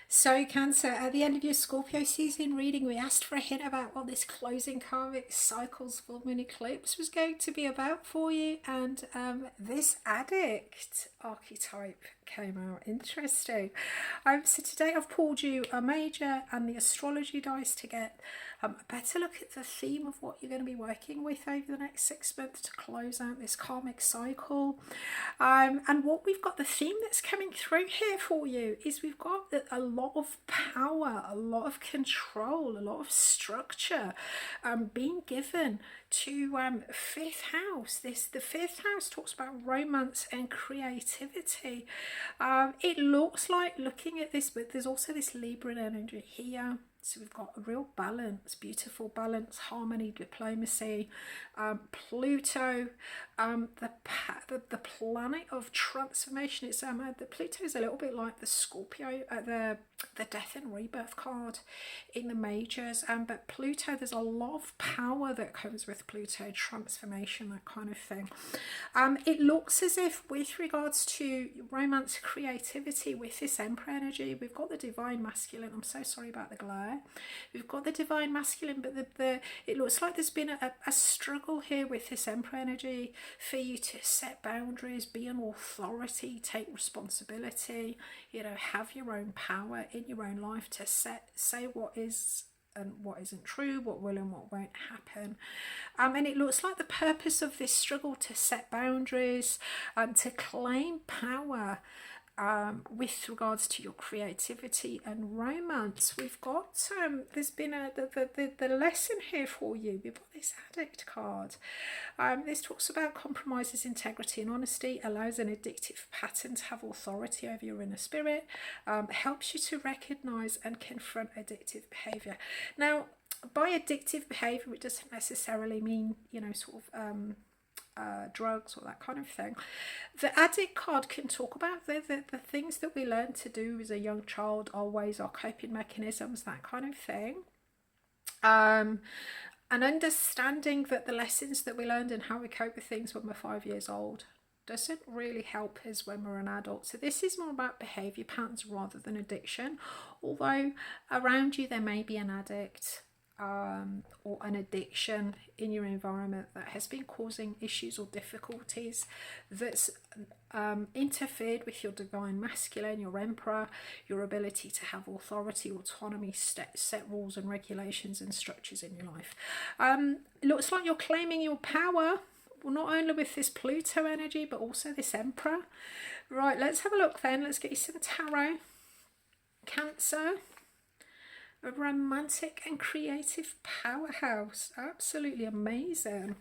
So, Cancer, at the end of your Scorpio season reading, we asked for a hint about what this closing karmic cycles for Moon Eclipse was going to be about for you, and this addict archetype came out. Interesting. So today I've pulled you a major and the astrology dice to get a better look at the theme of what you're going to be working with over the next 6 months to close out this karmic cycle. And what we've got, the theme that's coming through here for you is we've got a lot of power, a lot of control, a lot of structure being given to fifth house. The fifth house talks about romance and creativity. It looks like, looking at this, but there's also this Libran energy here. So we've got a real balance, beautiful balance, harmony, diplomacy. Pluto, the planet of transformation. It's the Pluto is a little bit like the Scorpio, the death and rebirth card in the majors. But Pluto, there's a lot of power that comes with Pluto, transformation, that kind of thing. It looks as if, with regards to romance, creativity, with this Emperor energy, we've got the divine masculine. I'm so sorry about the glare. We've got the divine masculine, but it looks like there's been a struggle here with this Emperor energy for you to set boundaries, be an authority, take responsibility, have your own power in your own life to say what is and what isn't true, what will and what won't happen. And it looks like the purpose of this struggle to set boundaries, to claim power, with regards to your creativity and romance, we've got there's been the lesson here for you. We've got this addict card. This talks about compromises integrity and honesty, allows an addictive pattern to have authority over your inner spirit, helps you to recognize and confront addictive behavior. Now, by addictive behavior, it doesn't necessarily mean drugs or that kind of thing. The addict card can talk about the things that we learn to do as a young child, our ways, our coping mechanisms, that kind of thing. And understanding that the lessons that we learned and how we cope with things when we're 5 years old doesn't really help us when we're an adult. So this is more about behaviour patterns rather than addiction, although around you there may be an addict or an addiction in your environment that has been causing issues or difficulties, that's interfered with your divine masculine, your emperor, your ability to have authority, autonomy, set rules and regulations and structures in your life. It looks like you're claiming your power, well, not only with this Pluto energy but also this emperor. Right, let's have a look then. Let's get you some tarot. Cancer, a romantic and creative powerhouse. Absolutely amazing.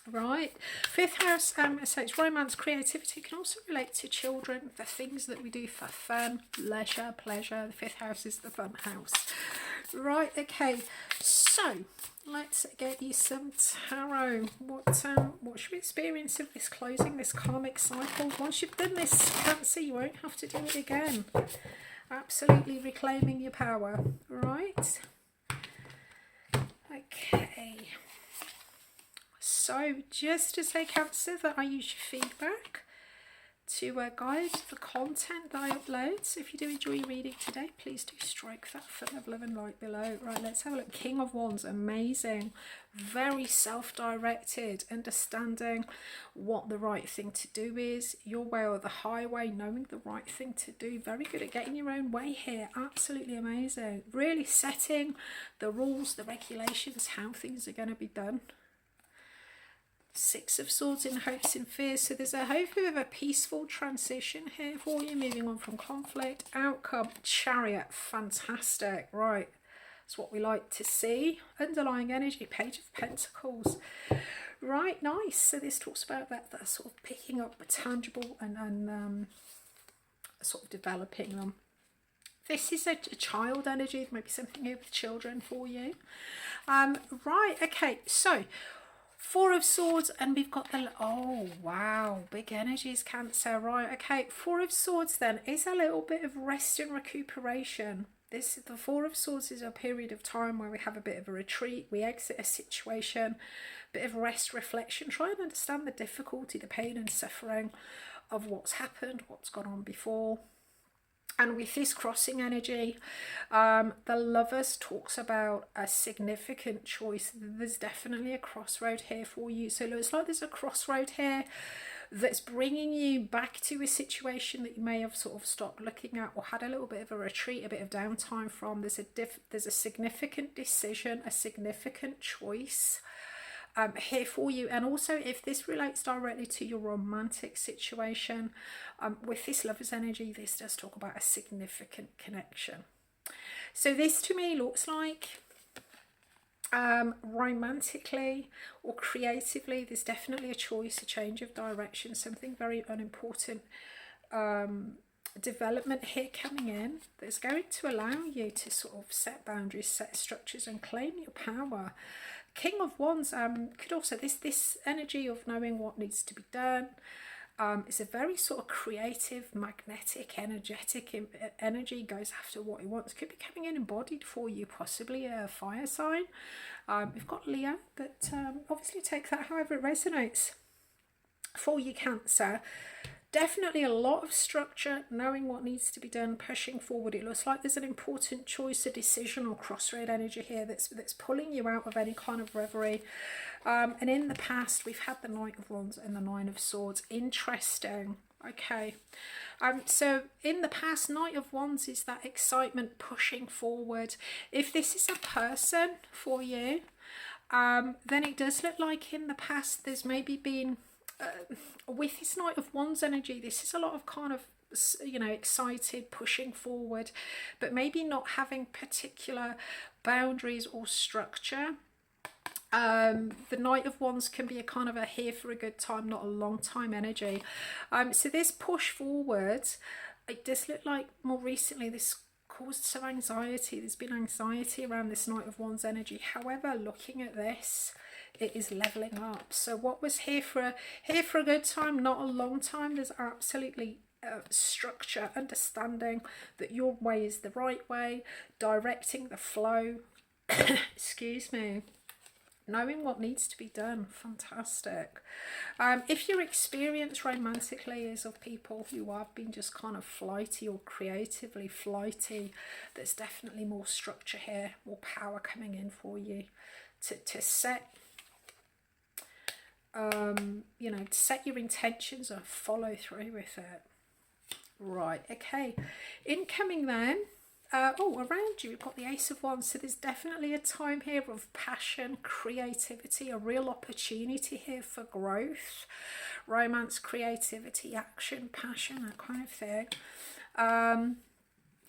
Right, fifth house, so it's romance, creativity. It can also relate to children, the things that we do for fun, leisure, pleasure. The fifth house is the fun house. Right, okay, so let's get you some tarot. What's your experience of this closing, this karmic cycle? Once you've done this, Cancer, you won't have to do it again. Absolutely reclaiming your power. Right, okay. So just to say, Cancer, that I use your feedback to guide the content that I upload. So if you do enjoy your reading today, please do strike that thumb of love and light below. Right, let's have a look. King of Wands, amazing. Very self-directed, understanding what the right thing to do is, your way or the highway, knowing the right thing to do. Very good at getting your own way here. Absolutely amazing. Really setting the rules, the regulations, how things are going to be done. Six of Swords in hopes and fears. So there's a hope of a peaceful transition here for you, moving on from conflict. Outcome, Chariot, fantastic. Right, that's what we like to see. Underlying energy, Page of Pentacles. Right, nice. So this talks about that sort of picking up a tangible and sort of developing them. This is a child energy. There might be something here with children for you. Right, okay, so Four of Swords, and we've got the, oh wow, big energies, Cancer. Right, okay, Four of Swords then is a little bit of rest and recuperation. The Four of Swords is a period of time where we have a bit of a retreat, we exit a situation, bit of rest, reflection, try and understand the difficulty, the pain and suffering of what's happened, what's gone on before. And with this crossing energy, the Lovers talks about a significant choice. There's definitely a crossroad here for you. So it looks like there's a crossroad here that's bringing you back to a situation that you may have sort of stopped looking at or had a little bit of a retreat, a bit of downtime from. There's a significant decision, a significant choice here for you. And also, if this relates directly to your romantic situation, with this Lover's energy, this does talk about a significant connection. So this to me looks like romantically or creatively, there's definitely a choice, a change of direction, something very unimportant development here coming in that's going to allow you to sort of set boundaries, set structures, and claim your power. King of Wands could also, this energy of knowing what needs to be done. It's a very sort of creative, magnetic, energetic energy, goes after what he wants. Could be coming in embodied for you, possibly a fire sign. We've got Leo, but obviously take that however it resonates. For you, Cancer, definitely a lot of structure, knowing what needs to be done, pushing forward. It looks like there's an important choice, a decision or crossroad energy here that's pulling you out of any kind of reverie. And in the past, we've had the Knight of Wands and the Nine of Swords. Interesting. Okay. So in the past, Knight of Wands is that excitement, pushing forward. If this is a person for you, then it does look like in the past there's maybe been with this Knight of Wands energy, this is a lot of kind of, you know, excited, pushing forward, but maybe not having particular boundaries or structure. The Knight of Wands can be a kind of a here for a good time, not a long time energy. So this push forward, it does look like more recently this caused some anxiety. There's been anxiety around this Knight of Wands energy. However, looking at this, it is leveling up. So what was here for a good time, not a long time, there's absolutely structure, understanding that your way is the right way, directing the flow. Excuse me. Knowing what needs to be done. Fantastic. If your experience romantically is of people who have been just kind of flighty or creatively flighty, there's definitely more structure here, more power coming in for you to set you know, set your intentions and follow through with it. Right, okay. Incoming then, around you we've got the Ace of Wands. So there's definitely a time here of passion, creativity, a real opportunity here for growth, romance, creativity, action, passion, that kind of thing.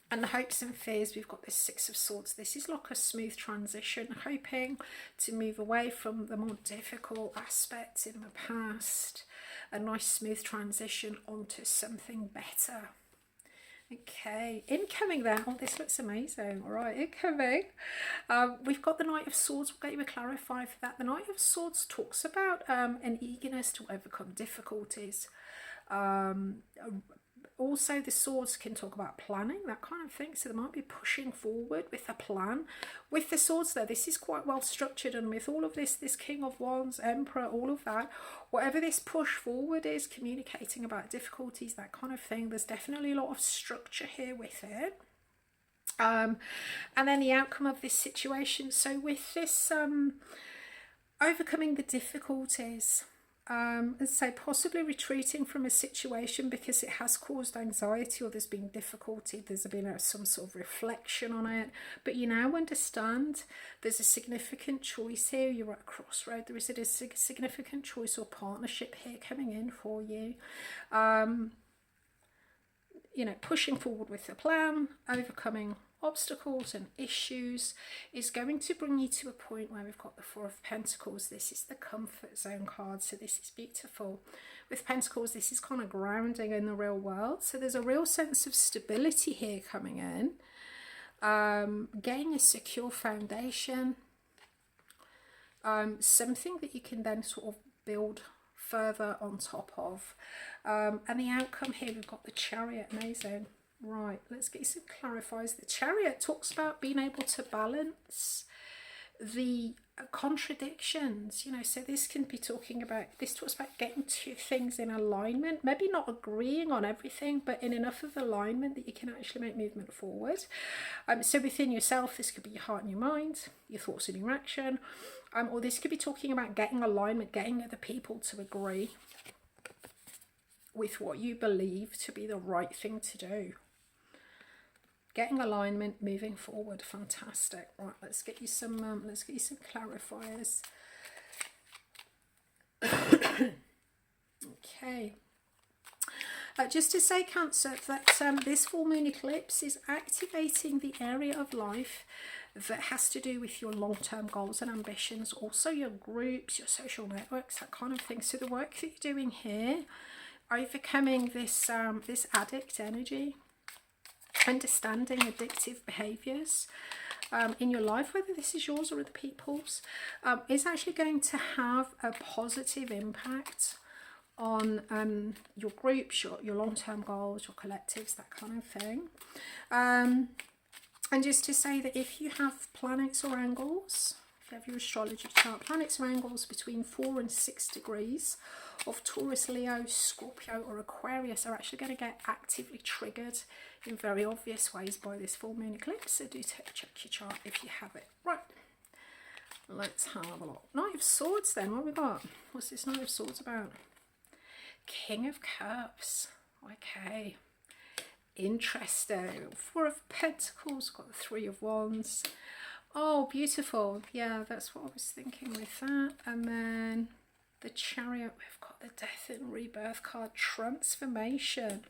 And the hopes and fears, we've got this Six of Swords. This is like a smooth transition, hoping to move away from the more difficult aspects in the past. A nice smooth transition onto something better. Okay, incoming then. Oh, this looks amazing. All right, incoming. We've got the Knight of Swords. We'll get you a clarify for that. The Knight of Swords talks about an eagerness to overcome difficulties. Also, the swords can talk about planning, that kind of thing. So they might be pushing forward with a plan. With the swords though, this is quite well structured, and with all of this King of Wands, Emperor, all of that, whatever this push forward is, communicating about difficulties, that kind of thing, there's definitely a lot of structure here with it. And then the outcome of this situation. So with this overcoming the difficulties, so possibly retreating from a situation because it has caused anxiety or there's been difficulty, there's been some sort of reflection on it, but you now understand there's a significant choice here. You're at a crossroad. There is a significant choice or partnership here coming in for you. You know, pushing forward with a plan, overcoming obstacles and issues is going to bring you to a point where we've got the Four of Pentacles. This is the comfort zone card, so this is beautiful. With Pentacles, this is kind of grounding in the real world, so there's a real sense of stability here coming in. Getting a secure foundation, something that you can then sort of build further on top of. And the outcome here, we've got the Chariot. Amazing. Right, let's get some clarifies. The Chariot talks about being able to balance the contradictions, you know. So this can be talking about, this talks about getting two things in alignment, maybe not agreeing on everything, but in enough of alignment that you can actually make movement forward. So within yourself, this could be your heart and your mind, your thoughts and your action, or this could be talking about getting alignment, getting other people to agree with what you believe to be the right thing to do. Getting alignment, moving forward. Fantastic. Right, let's get you some clarifiers. Okay. Just to say, Cancer, that this full moon eclipse is activating the area of life that has to do with your long-term goals and ambitions, also your groups, your social networks, that kind of thing. So the work that you're doing here, overcoming this this addict energy, understanding addictive behaviors in your life, whether this is yours or other people's, is actually going to have a positive impact on your groups, your long-term goals, your collectives, that kind of thing. And just to say that if you have planets or angles, if you have your astrology chart, planets or angles between 4 and 6 degrees of Taurus, Leo, Scorpio or Aquarius, are actually going to get actively triggered in very obvious ways by this full moon eclipse. So do check your chart if you have it. Right, let's have a look. Knight of Swords then, what have we got? What's this Knight of Swords about? King of Cups. Okay, interesting. 4 of Pentacles, got the 3 of Wands. Oh, beautiful. Yeah, that's what I was thinking with that. And then the Chariot, we've got the Death and Rebirth card, transformation.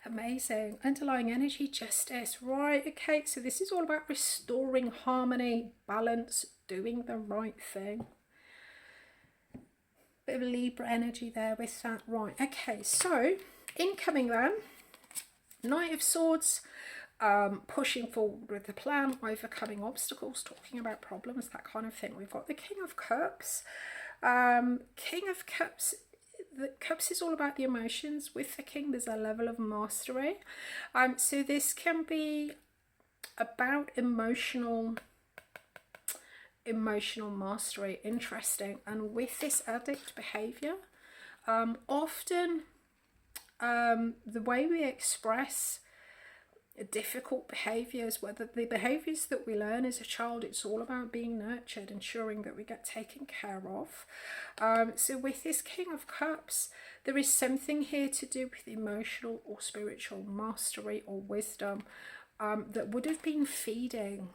Amazing. Underlying energy, justice. Right, okay, so this is all about restoring harmony, balance, doing the right thing. Bit of Libra energy there with that. Right, okay, so incoming then, Knight of Swords, pushing forward with the plan, overcoming obstacles, talking about problems, that kind of thing. We've got the King of Cups. King of Cups, the Cups is all about the emotions. With the King, there's a level of mastery. So this can be about emotional mastery. Interesting. And with this addict behavior, often the way we express difficult behaviors, whether the behaviors that we learn as a child, it's all about being nurtured, ensuring that we get taken care of. So with this King of Cups, there is something here to do with emotional or spiritual mastery or wisdom that would have been feeding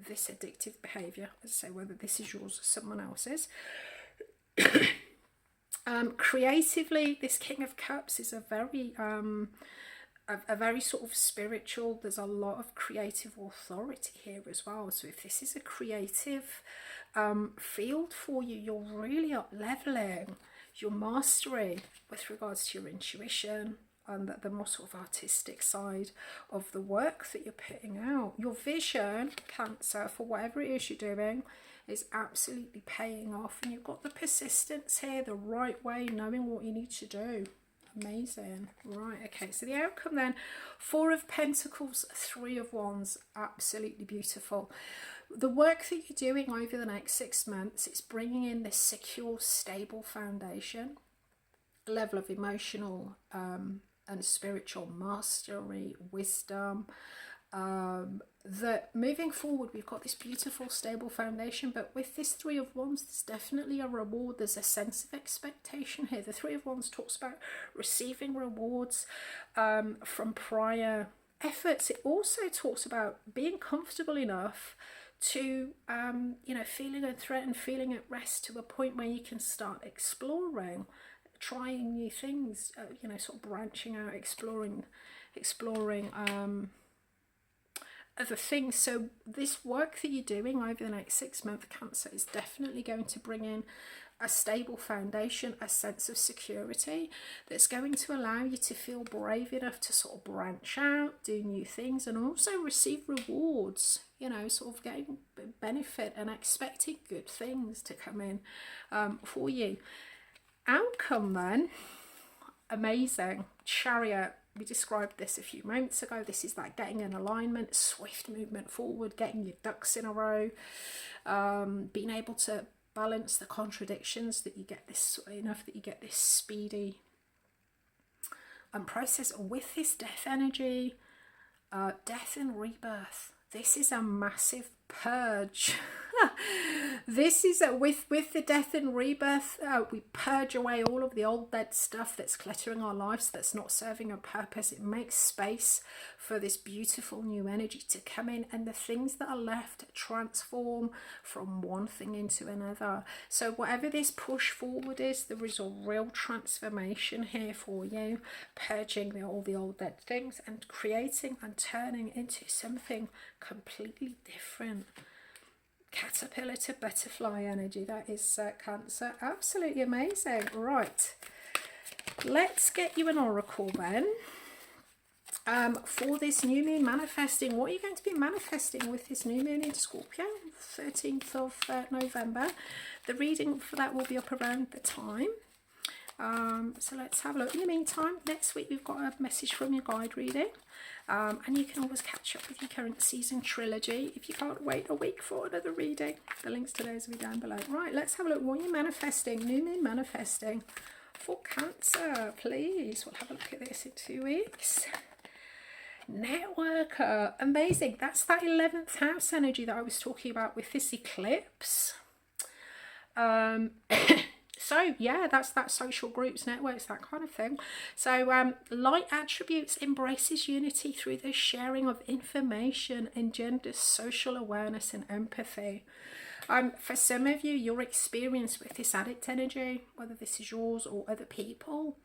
this addictive behavior. As I say, whether this is yours or someone else's. Creatively, this King of Cups is a very sort of spiritual, there's a lot of creative authority here as well. So if this is a creative field for you, you're really up leveling your mastery with regards to your intuition and the more sort of artistic side of the work that you're putting out. Your vision, Cancer, for whatever it is you're doing, is absolutely paying off, and you've got the persistence here, the right way, knowing what you need to do. Amazing. Right, okay, so the outcome then, 4 of Pentacles, 3 of Wands, absolutely beautiful. The work that you're doing over the next 6 months, it's bringing in this secure, stable foundation, a level of emotional and spiritual mastery, wisdom, that moving forward we've got this beautiful stable foundation. But with this 3 of Wands, there's definitely a reward, there's a sense of expectation here. The 3 of Wands talks about receiving rewards from prior efforts. It also talks about being comfortable enough to you know, feeling unthreatened, feeling at rest, to a point where you can start exploring, trying new things, you know, sort of branching out, exploring other things. So this work that you're doing over the next 6 months, Cancer, is definitely going to bring in a stable foundation, a sense of security that's going to allow you to feel brave enough to sort of branch out, do new things, and also receive rewards, you know, sort of getting benefit and expecting good things to come in for you. Outcome then, amazing. Chariot, We described this a few moments ago. This is like getting in alignment, swift movement forward, getting your ducks in a row, being able to balance the contradictions, that you get this enough that you get this speedy process with this death energy, death and rebirth. This is a massive purge. This is with the death and rebirth, we purge away all of the old dead stuff that's cluttering our lives, that's not serving a purpose. It makes space for this beautiful new energy to come in, and the things that are left transform from one thing into another. So whatever this push forward is, there is a real transformation here for you, purging all the old dead things and creating and turning into something completely different. Caterpillar to butterfly energy. That is Cancer. Absolutely amazing. Right, let's get you an oracle then, for this new moon manifesting. What are you going to be manifesting with this new moon in Scorpio, 13th of November? The reading for that will be up around the time. So let's have a look. In the meantime, next week we've got a message from your guide reading, and you can always catch up with your current season trilogy if you can't wait a week for another reading. The links to those will be down below. Right, let's have a look. What are you manifesting? New moon manifesting for Cancer, please. We'll have a look at this in 2 weeks. Networker, amazing. That's that 11th house energy that I was talking about with this eclipse. So yeah, that's that social groups, networks, that kind of thing. So light attributes embraces unity through the sharing of information, engenders social awareness and empathy. For some of you, your experience with this addict energy, whether this is yours or other people,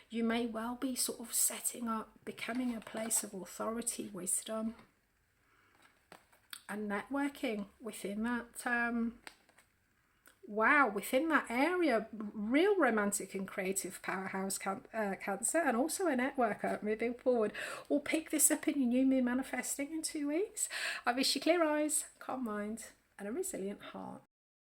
you may well be sort of setting up, becoming a place of authority, wisdom and networking within that within that area. Real romantic and creative powerhouse Cancer, and also a networker moving forward. We'll pick this up in your new moon manifesting in 2 weeks. I wish you clear eyes, calm mind and a resilient heart.